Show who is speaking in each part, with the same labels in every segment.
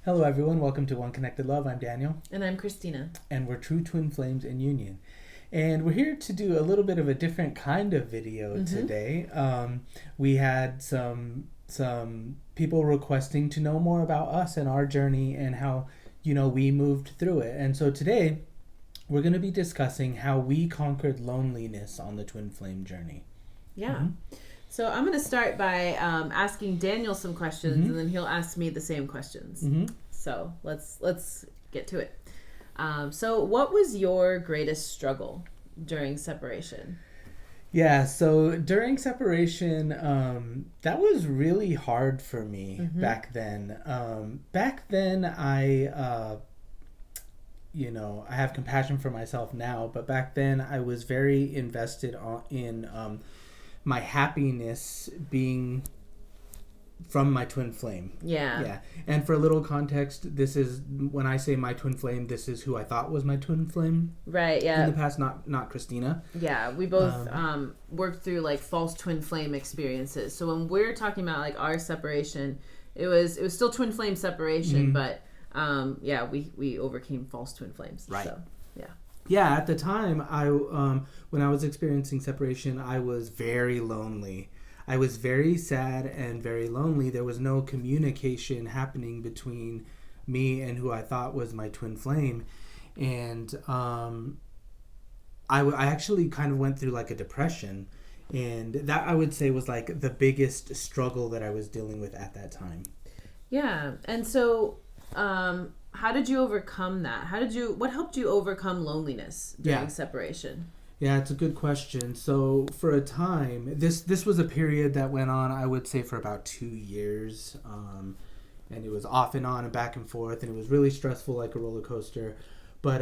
Speaker 1: Hello everyone, welcome to One Connected Love. I'm Daniel.
Speaker 2: And I'm Christina.
Speaker 1: And we're true twin flames in union. And we're here to do a little bit of a different kind of video today. We had some people requesting to know more about us and our journey and how, we moved through it. And so today we're going to be discussing how we conquered loneliness on the twin flame journey.
Speaker 2: Yeah. So I'm going to start by asking Daniel some questions, and then he'll ask me the same questions. So let's get to it. So what was your greatest struggle during separation?
Speaker 1: Yeah, so during separation, that was really hard for me back then. I have compassion for myself now, but back then I was very invested in my happiness being from my twin flame. Yeah. And for a little context, this is, when I say my twin flame, this is who I thought was my twin flame.
Speaker 2: Right, yeah.
Speaker 1: In the past, not Christina.
Speaker 2: Yeah, we both worked through like false twin flame experiences. So when we're talking about like our separation, it was still twin flame separation, but we overcame false twin flames.
Speaker 1: Right.
Speaker 2: So, yeah.
Speaker 1: Yeah, at the time, when I was experiencing separation, I was very lonely. I was very sad and very lonely. There was no communication happening between me and who I thought was my twin flame. And I actually kind of went through like a depression. And that, I would say, was like the biggest struggle that I was dealing with at that time.
Speaker 2: Yeah. And so how did you overcome that? What helped you overcome loneliness during separation?
Speaker 1: Yeah, it's a good question. So for a time, this was a period that went on, I would say, for about 2 years. And it was off and on and back and forth, and it was really stressful, like a roller coaster. But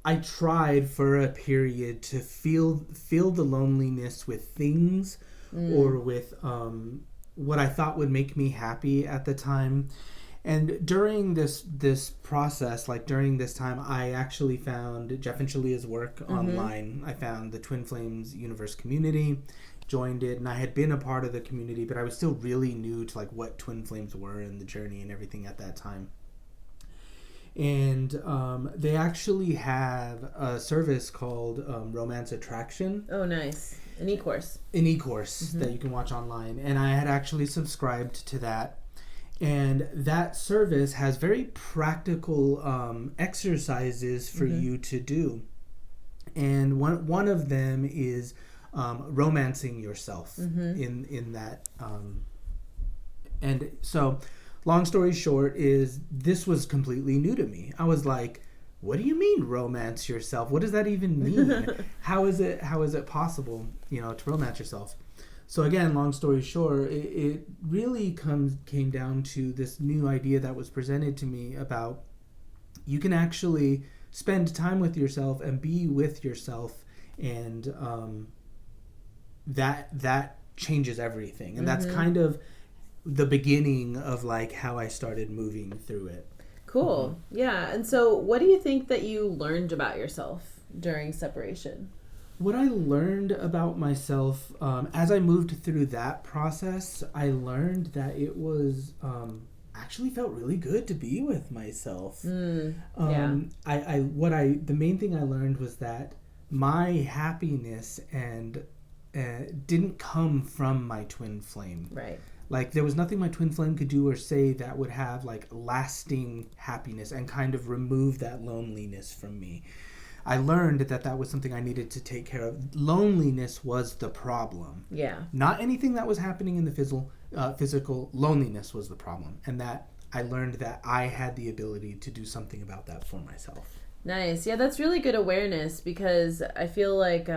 Speaker 1: I tried for a period to feel the loneliness with things or with what I thought would make me happy at the time. And during this process, like during this time, I actually found Jeff and Shalea's work online. I found the Twin Flames Universe community, joined it, and I had been a part of the community, but I was still really new to like what Twin Flames were and the journey and everything at that time. And they actually have a service called Romance Attraction.
Speaker 2: Oh, nice. An e-course.
Speaker 1: That you can watch online. And I had actually subscribed to that. And that service has very practical exercises for you to do. And one of them is romancing yourself in that. And so, long story short is this was completely new to me. I was like, what do you mean romance yourself? What does that even mean? How is it possible, to romance yourself? So again, long story short, it really came down to this new idea that was presented to me about you can actually spend time with yourself and be with yourself, and that changes everything. And that's kind of the beginning of like how I started moving through it.
Speaker 2: Cool. Yeah. And so what do you think that you learned about yourself during separation?
Speaker 1: What I learned about myself as I moved through that process, I learned that it was actually felt really good to be with myself. The main thing I learned was that my happiness didn't come from my twin flame.
Speaker 2: Right.
Speaker 1: Like there was nothing my twin flame could do or say that would have like lasting happiness and kind of remove that loneliness from me. I learned that was something I needed to take care of. Loneliness was the problem.
Speaker 2: Yeah.
Speaker 1: Not anything that was happening in the physical. Loneliness was the problem. And that I learned that I had the ability to do something about that for myself.
Speaker 2: Nice. Yeah, that's really good awareness, because I feel like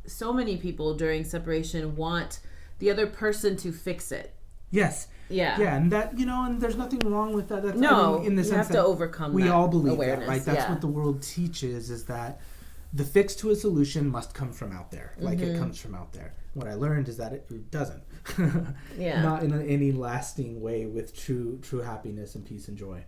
Speaker 2: so many people during separation want the other person to fix it.
Speaker 1: Yes.
Speaker 2: Yeah.
Speaker 1: Yeah, and that, and there's nothing wrong with that. That's,
Speaker 2: in the sense have to overcome
Speaker 1: we
Speaker 2: that
Speaker 1: all believe
Speaker 2: awareness.
Speaker 1: That, right? That's what the world teaches, is that the fix to a solution must come from out there. Like it comes from out there. What I learned is that it doesn't. Not in any lasting way with true happiness and peace and joy.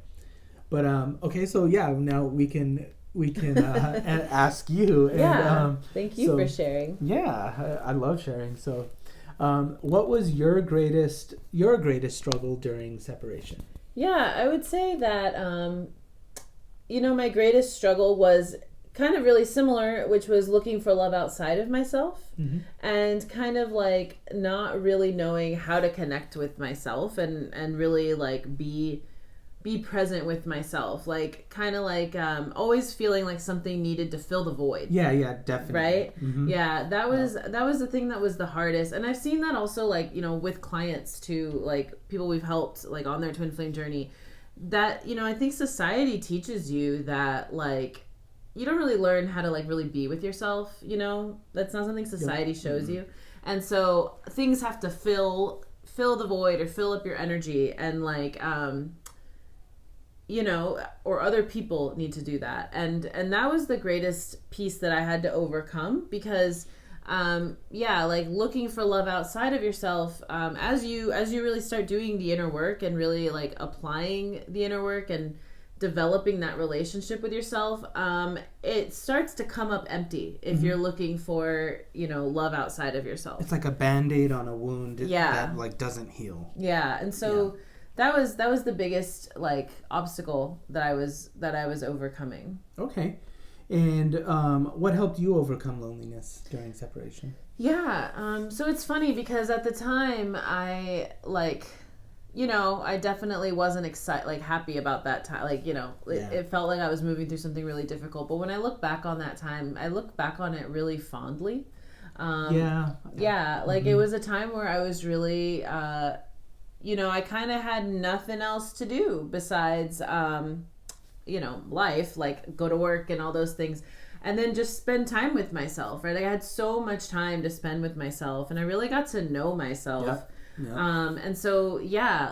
Speaker 1: But okay, so now we can ask you. And,
Speaker 2: thank you for sharing.
Speaker 1: Yeah, I love sharing. So What was your greatest struggle during separation?
Speaker 2: Yeah, I would say that, my greatest struggle was kind of really similar, which was looking for love outside of myself, and kind of like not really knowing how to connect with myself and really like be present with myself, like kind of like always feeling like something needed to fill the void.
Speaker 1: Yeah, definitely.
Speaker 2: Right? Yeah, that was the thing that was the hardest. And I've seen that also, like, with clients too, like people we've helped like on their twin flame journey, that I think society teaches you that, like, you don't really learn how to like really be with yourself. That's not something society shows you. And so things have to fill the void or fill up your energy, and like or other people need to do that. And that was the greatest piece that I had to overcome, because like looking for love outside of yourself, as you really start doing the inner work and really like applying the inner work and developing that relationship with yourself, it starts to come up empty if you're looking for love outside of yourself.
Speaker 1: It's like a band-aid on a wound that like doesn't heal.
Speaker 2: And so that was the biggest like obstacle that I was overcoming.
Speaker 1: Okay. And what helped you overcome loneliness during separation?
Speaker 2: So it's funny because at the time I like I definitely wasn't happy about that time. Like, it felt like I was moving through something really difficult. But when I look back on that time, I look back on it really fondly. It was a time where I was really, I kind of had nothing else to do besides, life, like go to work and all those things. And then just spend time with myself, right? I had so much time to spend with myself, and I really got to know myself.
Speaker 1: Yeah.
Speaker 2: And so,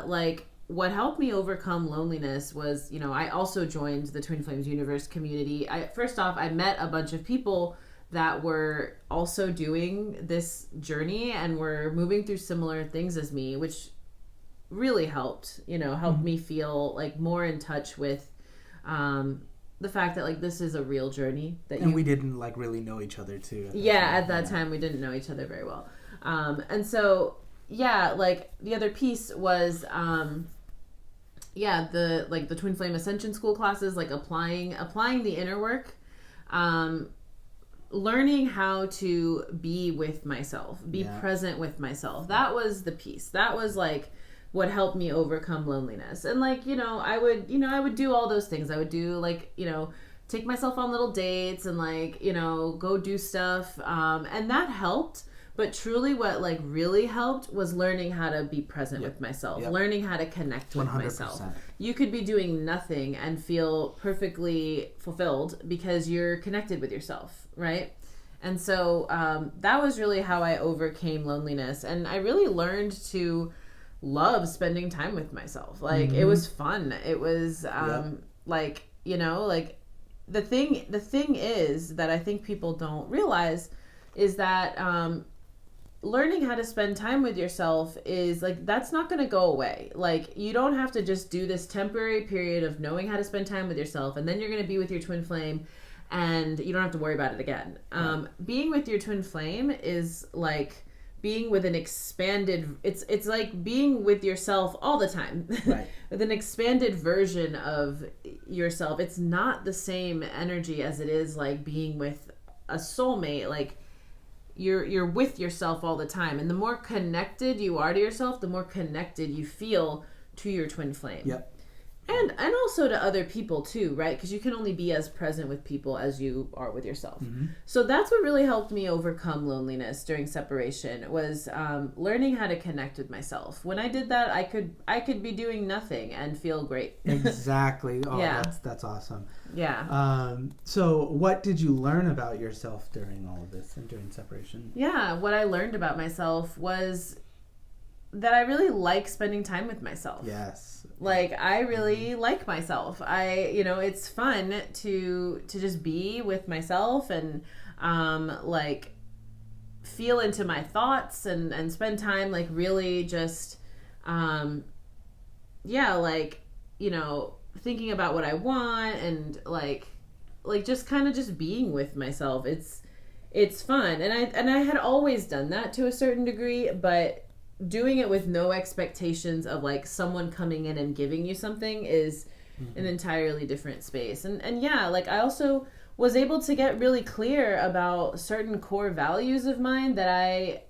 Speaker 2: like what helped me overcome loneliness was, I also joined the Twin Flames Universe community. First off, I met a bunch of people that were also doing this journey and were moving through similar things as me, which really helped me feel like more in touch with, the fact that like this is a real journey and
Speaker 1: we didn't like really know each other too.
Speaker 2: At that time we didn't know each other very well. And so, like the other piece was, the Twin Flame Ascension School classes, like applying the inner work, learning how to be with myself, present with myself. That was the piece. That was like what helped me overcome loneliness. And like, I would do all those things. I would do like, take myself on little dates and like, go do stuff. And that helped. But truly what like really helped was learning how to be present with myself, learning how to connect with 100%. Myself. You could be doing nothing and feel perfectly fulfilled because you're connected with yourself, right? And so that was really how I overcame loneliness. And I really learned to love spending time with myself. Like it was fun. It was like, like the thing is that I think people don't realize is that learning how to spend time with yourself is like, that's not going to go away. Like you don't have to just do this temporary period of knowing how to spend time with yourself and then you're going to be with your twin flame and you don't have to worry about it again. Being with your twin flame is like being with an expanded, it's like being with yourself all the time, right? With an expanded version of yourself. It's not the same energy as it is like being with a soulmate. Like you're with yourself all the time, and the more connected you are to yourself, the more connected you feel to your twin flame.
Speaker 1: Yep.
Speaker 2: And also to other people too, right? Because you can only be as present with people as you are with yourself. So that's what really helped me overcome loneliness during separation was learning how to connect with myself. When I did that, I could be doing nothing and feel great.
Speaker 1: Exactly. Oh, that's awesome.
Speaker 2: Yeah.
Speaker 1: So what did you learn about yourself during all of this and during separation?
Speaker 2: Yeah, what I learned about myself was that I really like spending time with myself.
Speaker 1: Yes.
Speaker 2: Like I really like myself. It's fun to just be with myself and like feel into my thoughts and spend time like really just thinking about what I want and like just kind of just being with myself. it's fun. And I had always done that to a certain degree, but doing it with no expectations of like someone coming in and giving you something is an entirely different space. And yeah, like I also was able to get really clear about certain core values of mine that I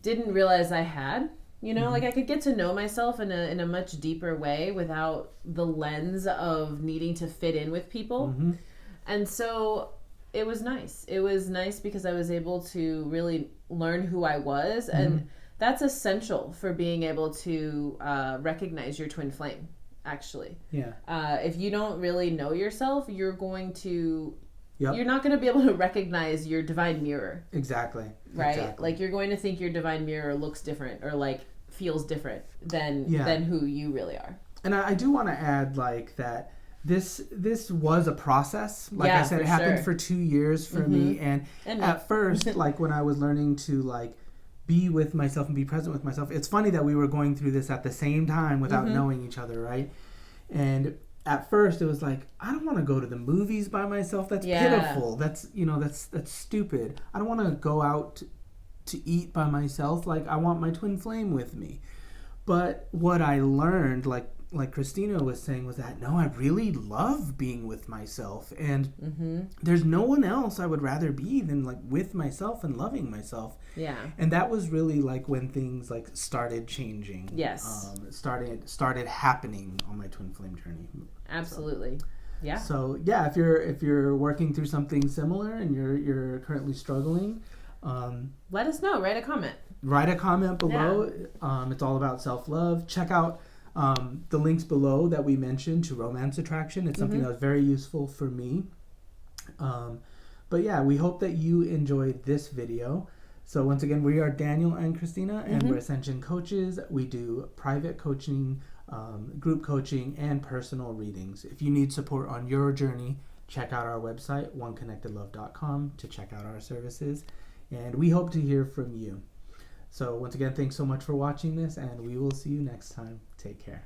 Speaker 2: didn't realize I had. You know, like I could get to know myself in a much deeper way without the lens of needing to fit in with people. And so it was nice. It was nice because I was able to really learn who I was. And that's essential for being able to recognize your twin flame, actually.
Speaker 1: Yeah.
Speaker 2: If you don't really know yourself, you're going to... You're not going to be able to recognize your divine mirror.
Speaker 1: Exactly.
Speaker 2: Right?
Speaker 1: Exactly.
Speaker 2: Like you're going to think your divine mirror looks different or like feels different than who you really are.
Speaker 1: And I do want to add like that this was a process. Like I said, it happened for 2 years for me. And at first, like when I was learning to like be with myself and be present with myself, it's funny that we were going through this at the same time without knowing each other, right? And at first it was like, I don't want to go to the movies by myself. That's pitiful. That's, you know, that's stupid. I don't want to go out to eat by myself. Like I want my twin flame with me. But what I learned, like Christina was saying, was that no, I really love being with myself, and there's no one else I would rather be than like with myself and loving myself. Yeah. And that was really like when things like started changing. Yes. Started happening on my twin flame journey.
Speaker 2: Absolutely. So, yeah.
Speaker 1: So yeah, if you're working through something similar and you're currently struggling,
Speaker 2: let us know. Write a comment.
Speaker 1: Write a comment below. Yeah. It's all about self-love. Check out the links below that we mentioned to romance attraction. It's something that was very useful for me. But yeah, we hope that you enjoyed this video. So once again, we are Daniel and Christina, and we're Ascension coaches. We do private coaching, group coaching, and personal readings. If you need support on your journey, check out our website, oneconnectedlove.com, to check out our services. And we hope to hear from you. So once again, thanks so much for watching this, and we will see you next time. Take care.